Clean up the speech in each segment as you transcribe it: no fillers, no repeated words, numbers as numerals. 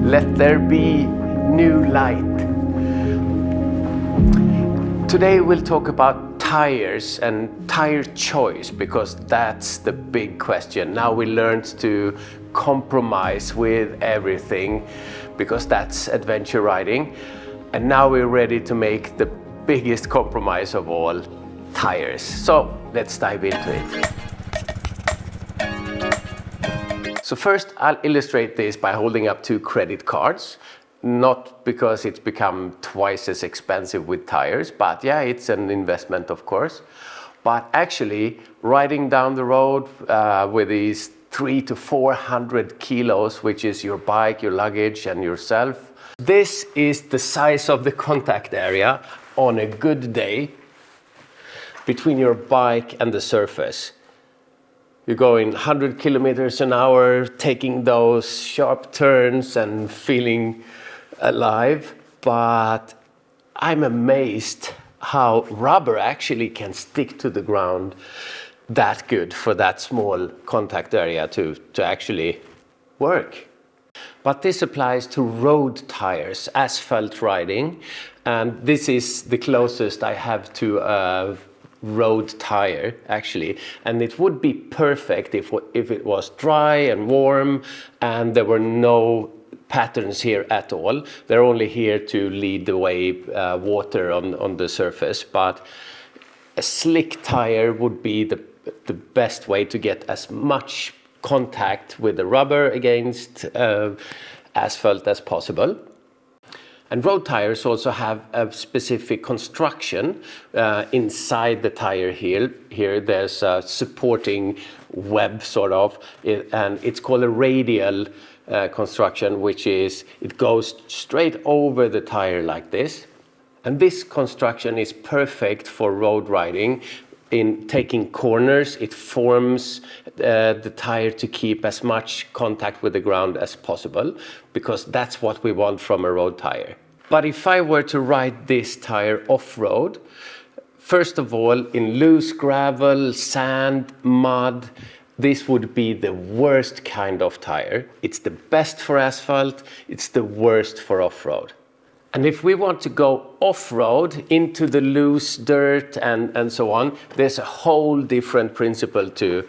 Let there be new light. Today we'll talk about tires and tire choice, because that's the big question. Now we learned to compromise with everything, because that's adventure riding. And now we're ready to make the biggest compromise of all, tires. So let's dive into it. So first I'll illustrate this by holding up 2 credit cards. Not because it's become twice as expensive with tires, but yeah, it's an investment of course. But actually riding down the road with these 300 to 400 kilos, which is your bike, your luggage and yourself. This is the size of the contact area on a good day between your bike and the surface. You're going 100 kilometers an hour, taking those sharp turns and feeling alive. But I'm amazed how rubber actually can stick to the ground that good for that small contact area to actually work. But this applies to road tires, asphalt riding, and this is the closest I have to a road tire actually, and it would be perfect if it was dry and warm and there were no patterns here at all. They're only here to lead the way, water on the surface, but a slick tire would be the best way to get as much contact with the rubber against asphalt as possible. And road tires also have a specific construction inside the tire here. Here there's a supporting web sort of, and it's called a radial construction, which is, it goes straight over the tire like this. And this construction is perfect for road riding. In taking corners, it forms the tire to keep as much contact with the ground as possible, because that's what we want from a road tire. But if I were to ride this tire off-road, first of all, in loose gravel, sand, mud, this would be the worst kind of tire. It's the best for asphalt, it's the worst for off-road. And if we want to go off-road into the loose dirt and so on, there's a whole different principle to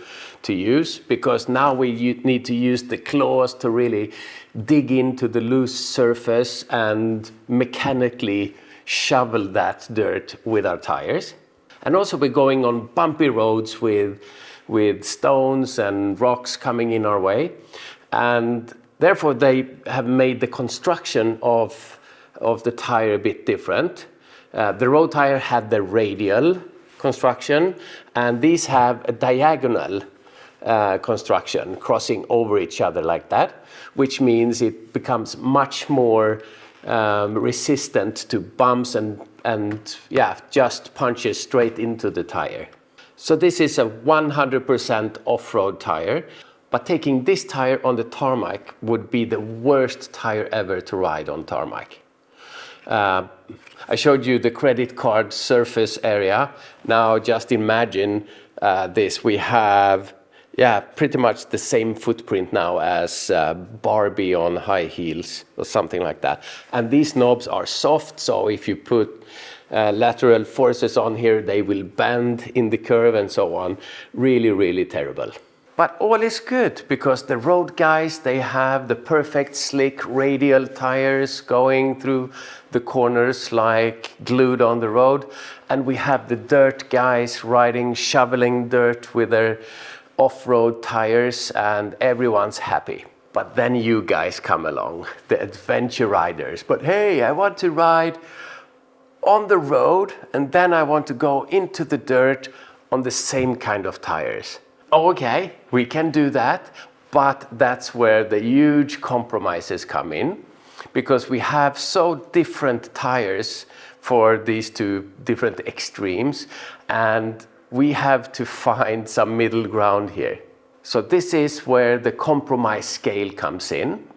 use, because now we need to use the claws to really dig into the loose surface and mechanically shovel that dirt with our tires. And also we're going on bumpy roads with stones and rocks coming in our way. And therefore they have made the construction of the tire a bit different. The road tire had the radial construction, and these have a diagonal construction crossing over each other like that, which means it becomes much more resistant to bumps and yeah, just punches straight into the tire. So this is a 100% off-road tire. But taking this tire on the tarmac would be the worst tire ever to ride on tarmac. I showed you the credit card surface area. Now just imagine this. We have, yeah, pretty much the same footprint now as Barbie on high heels or something like that. And these knobs are soft, so if you put lateral forces on here, they will bend in the curve and so on. Really, really terrible. But all is good, because the road guys, they have the perfect slick radial tires going through the corners like glued on the road. And we have the dirt guys riding, shoveling dirt with their off-road tires, and everyone's happy. But then you guys come along, the adventure riders. But hey, I want to ride on the road and then I want to go into the dirt on the same kind of tires. Okay, we can do that, but that's where the huge compromises come in, because we have so different tires for these 2 different extremes, and we have to find some middle ground here. So this is where the compromise scale comes in.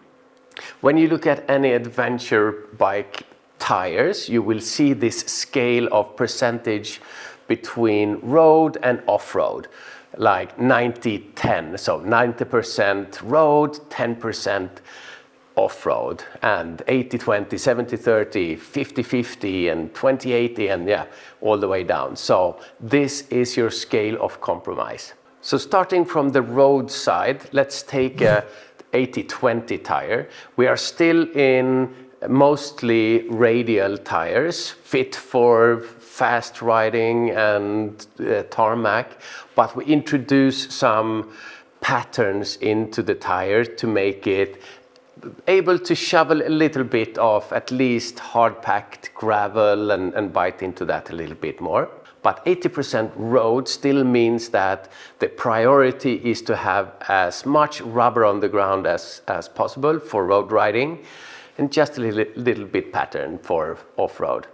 When you look at any adventure bike tires, you will see this scale of percentage between road and off-road, like 90-10, so 90% road, 10% off-road, and 80-20, 70-30, 50-50, and 20-80, and yeah, all the way down. So this is your scale of compromise. So starting from the road side, let's take a 80-20 tire. We are still in mostly radial tires, fit for fast riding and tarmac, but we introduce some patterns into the tire to make it able to shovel a little bit of at least hard-packed gravel and bite into that a little bit more. But 80% road still means that the priority is to have as much rubber on the ground as possible for road riding, and just a little bit pattern for off-road.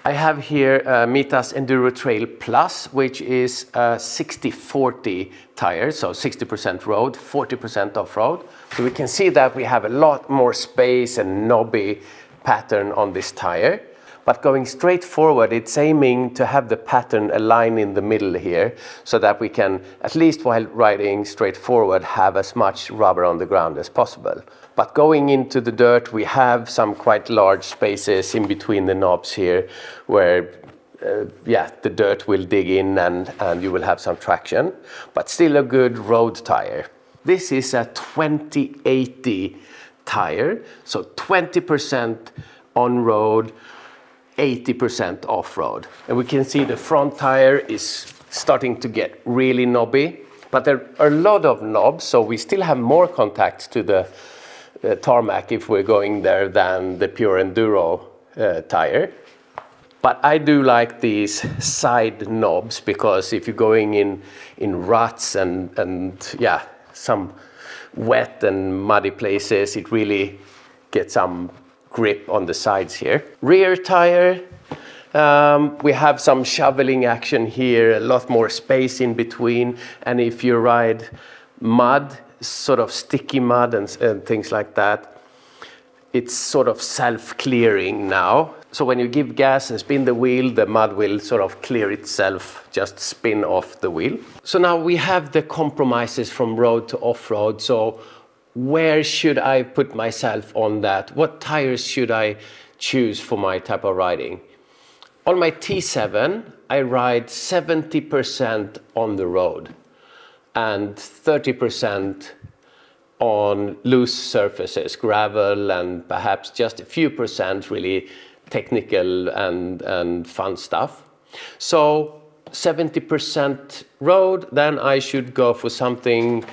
I have here Mitas Enduro Trail Plus, which is 60-40 tires, so 60% road, 40% off-road. So we can see that we have a lot more space and knobby pattern on this tire. But going straight forward, it's aiming to have the pattern align in the middle here, so that we can, at least while riding straight forward, have as much rubber on the ground as possible. But going into the dirt, we have some quite large spaces in between the knobs here, where the dirt will dig in and you will have some traction, but still a good road tire. This is a 20-80 tire, so 20% on road, 80% off-road. And we can see the front tire is starting to get really knobby, but there are a lot of knobs, so we still have more contact to the tarmac if we're going there than the pure Enduro tire. But I do like these side knobs, because if you're going in ruts and some wet and muddy places, it really gets some grip on the sides here. Rear tire, we have some shoveling action here, a lot more space in between, and if you ride mud, sort of sticky mud and things like that, it's sort of self-clearing now. So when you give gas and spin the wheel, the mud will sort of clear itself, just spin off the wheel. So now we have the compromises from road to off-road. So where should I put myself on that? What tires should I choose for my type of riding? On my T7, I ride 70% on the road and 30% on loose surfaces, gravel, and perhaps just a few percent really technical and fun stuff. So 70% road, then I should go for something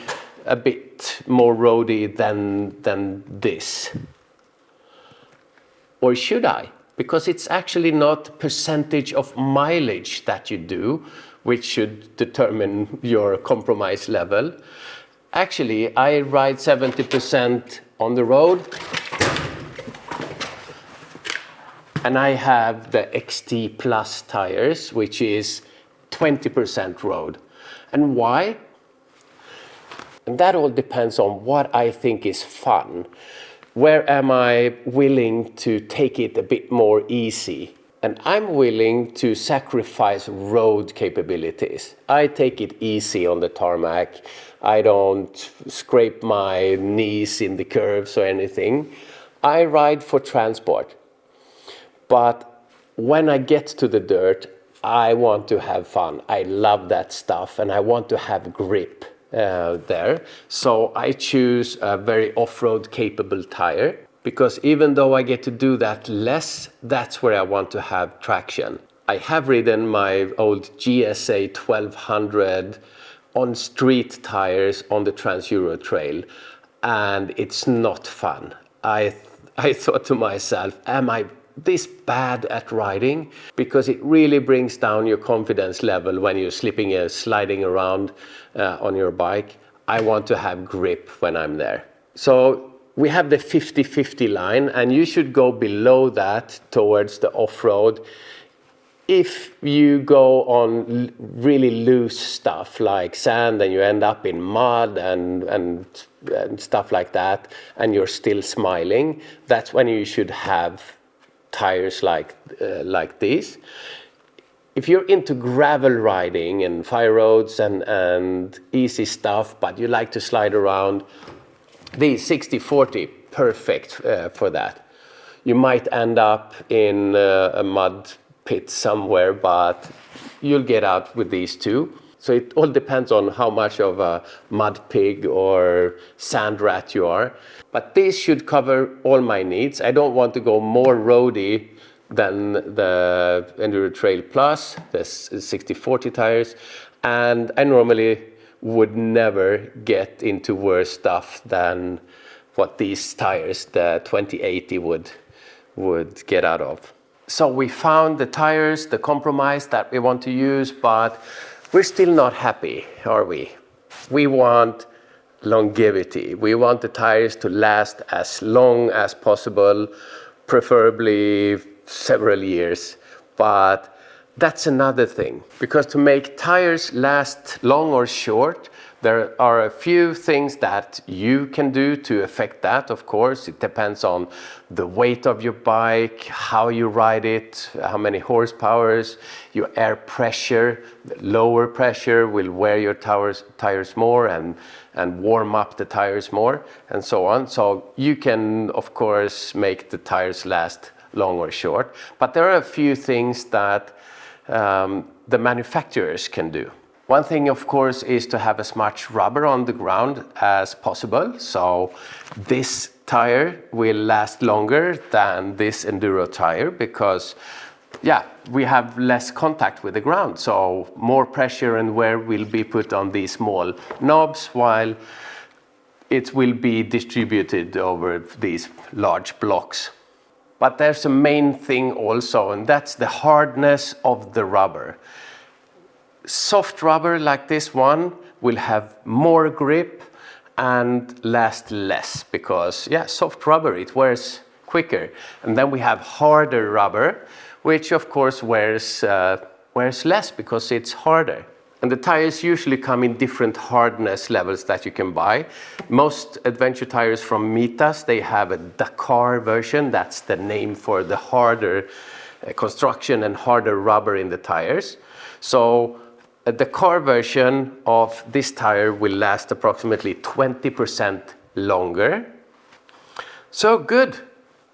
a bit more roady than this. Or should I? Because it's actually not percentage of mileage that you do, which should determine your compromise level. Actually, I ride 70% on the road, and I have the XT Plus tires, which is 20% road. And why? And that all depends on what I think is fun. Where am I willing to take it a bit more easy? And I'm willing to sacrifice road capabilities. I take it easy on the tarmac. I don't scrape my knees in the curves or anything. I ride for transport. But when I get to the dirt, I want to have fun. I love that stuff, and I want to have grip there. So I choose a very off-road capable tire, because even though I get to do that less, that's where I want to have traction. I have ridden my old GSA 1200 on street tires on the Trans-Euro Trail, and it's not fun. I thought to myself, am I this bad at riding? Because it really brings down your confidence level when you're sliding around on your bike. I want to have grip when I'm there. So we have the 50-50 line, and you should go below that towards the off-road. If you go on really loose stuff like sand and you end up in mud and stuff like that, and you're still smiling, that's when you should have tires like these. if you're into gravel riding and fire roads and easy stuff, but you like to slide around, the 60/40, perfect for that. You might end up in a mud pit somewhere, but you'll get out with these two. So it all depends on how much of a mud pig or sand rat you are. But these should cover all my needs. I don't want to go more roady than the Enduro Trail Plus, the 60/40 tires. And I normally would never get into worse stuff than what these tires, the 2080, would get out of. So we found the tires, the compromise that we want to use, but we're still not happy, are we? We want longevity. We want the tires to last as long as possible, preferably several years. But that's another thing, because to make tires last long or short, there are a few things that you can do to affect that, of course. It depends on the weight of your bike, how you ride it, how many horsepowers, your air pressure. Lower pressure will wear your tires more and warm up the tires more, and so on. So you can, of course, make the tires last long or short. But there are a few things that the manufacturers can do. One thing, of course, is to have as much rubber on the ground as possible. So this tire will last longer than this Enduro tire because, yeah, we have less contact with the ground. So more pressure and wear will be put on these small knobs while it will be distributed over these large blocks. But there's a main thing also, and that's the hardness of the rubber. Soft rubber like this one will have more grip and last less because, yeah, soft rubber, it wears quicker. And then we have harder rubber, which of course wears less because it's harder. And the tires usually come in different hardness levels that you can buy. Most adventure tires from Mitas, they have a Dakar version. That's the name for the harder construction and harder rubber in the tires. So the car version of this tire will last approximately 20% longer. So good.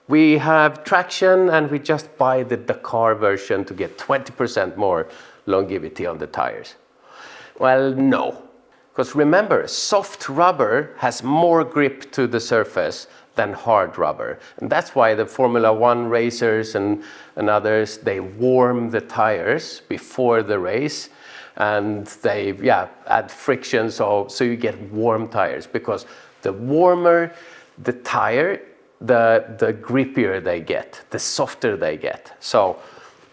We have traction and we just buy the Dakar version to get 20% more longevity on the tires. Well, no. Because remember, soft rubber has more grip to the surface than hard rubber. And that's why the Formula One racers and others, they warm the tires before the race. And they add friction so you get warm tires, because the warmer the tire, the grippier they get, the softer they get. So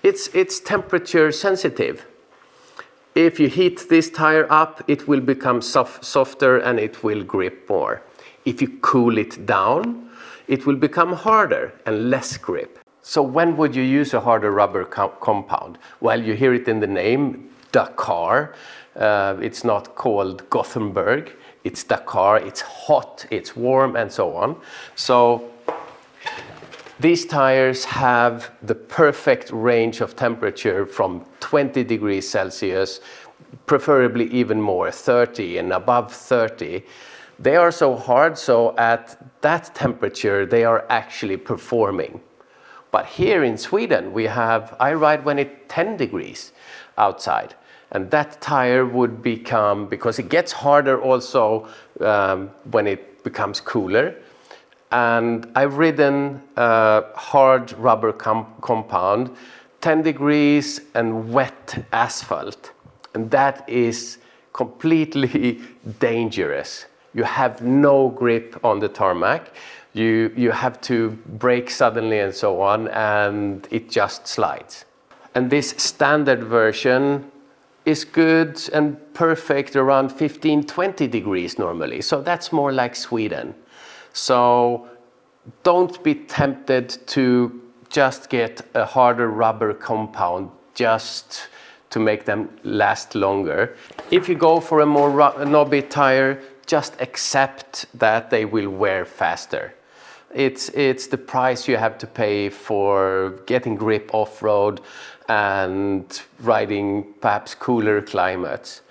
it's temperature sensitive. If you heat this tire up, it will become softer and it will grip more. If you cool it down, it will become harder and less grip. So when would you use a harder rubber compound? Well, you hear it in the name, Dakar. It's not called Gothenburg, it's Dakar. It's hot, it's warm, and so on. So these tires have the perfect range of temperature from 20 degrees Celsius, preferably even more, 30 and above 30. They are so hard, so at that temperature they are actually performing. But here in Sweden I ride when it's 10 degrees outside. And that tire would become, because it gets harder also when it becomes cooler. And I've ridden a hard rubber compound, 10 degrees and wet asphalt. And that is completely dangerous. You have no grip on the tarmac. You have to brake suddenly and so on, and it just slides. And this standard version is good and perfect around 15-20 degrees normally. So that's more like Sweden. So don't be tempted to just get a harder rubber compound just to make them last longer. If you go for a more knobby tire, just accept that they will wear faster. It's the price you have to pay for getting grip off-road and riding perhaps cooler climates.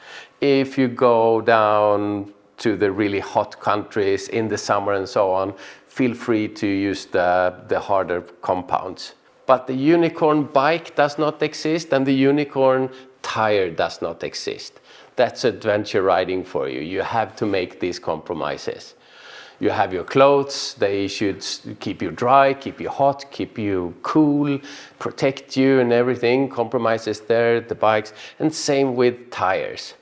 If you go down to the really hot countries in the summer and so on, feel free to use the harder compounds. But the unicorn bike does not exist, and the unicorn tire does not exist. That's adventure riding for you. You have to make these compromises. You have your clothes, they should keep you dry, keep you hot, keep you cool, protect you and everything. Compromises there, the bikes, and same with tires.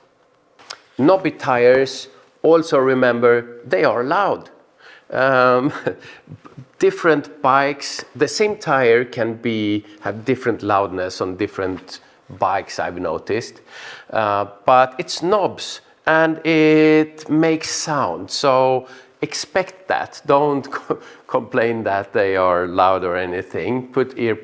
Knobby tires, also remember, they are loud. Different bikes, the same tire can have different loudness on different bikes, I've noticed. But it's knobs and it makes sound. So expect that. Don't complain that they are loud or anything. Put ear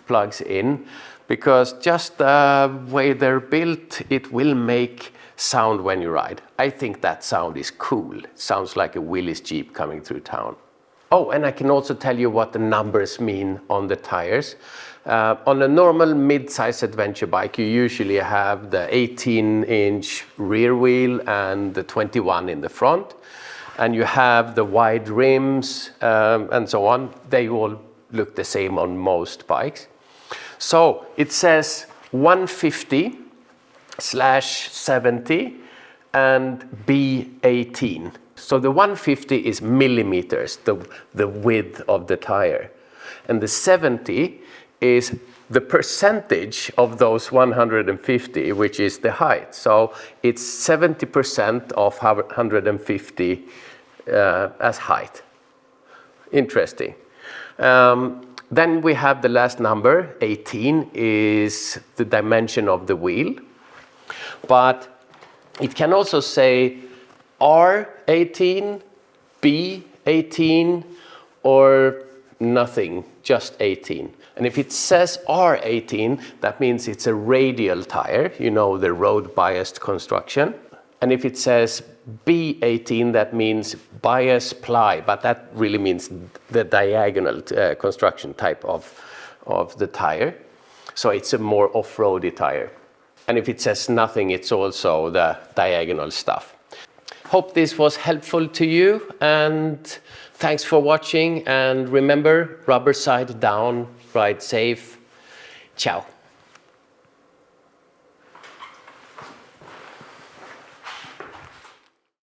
plugs in, because just the way they're built, it will make sound when you ride. I think that sound is cool. It sounds like a Willys Jeep coming through town. Oh, and I can also tell you what the numbers mean on the tires. On a normal mid-size adventure bike, you usually have the 18-inch rear wheel and the 21 in the front. And you have the wide rims and so on. They all look the same on most bikes. So it says 150/70 and B18. So the 150 is millimeters, the width of the tire. And the 70 is the percentage of those 150, which is the height. So it's 70% of 150 as height. Interesting. Then we have the last number, 18, is the dimension of the wheel. But it can also say R18, B18, or nothing, just 18. And if it says R18, that means it's a radial tire, you know, the road biased construction. And if it says B18, that means bias ply, but that really means the diagonal construction type of the tire. So it's a more off-roady tire. And if it says nothing, it's also the diagonal stuff. Hope this was helpful to you, and thanks for watching. And remember, rubber side down, ride safe. Ciao.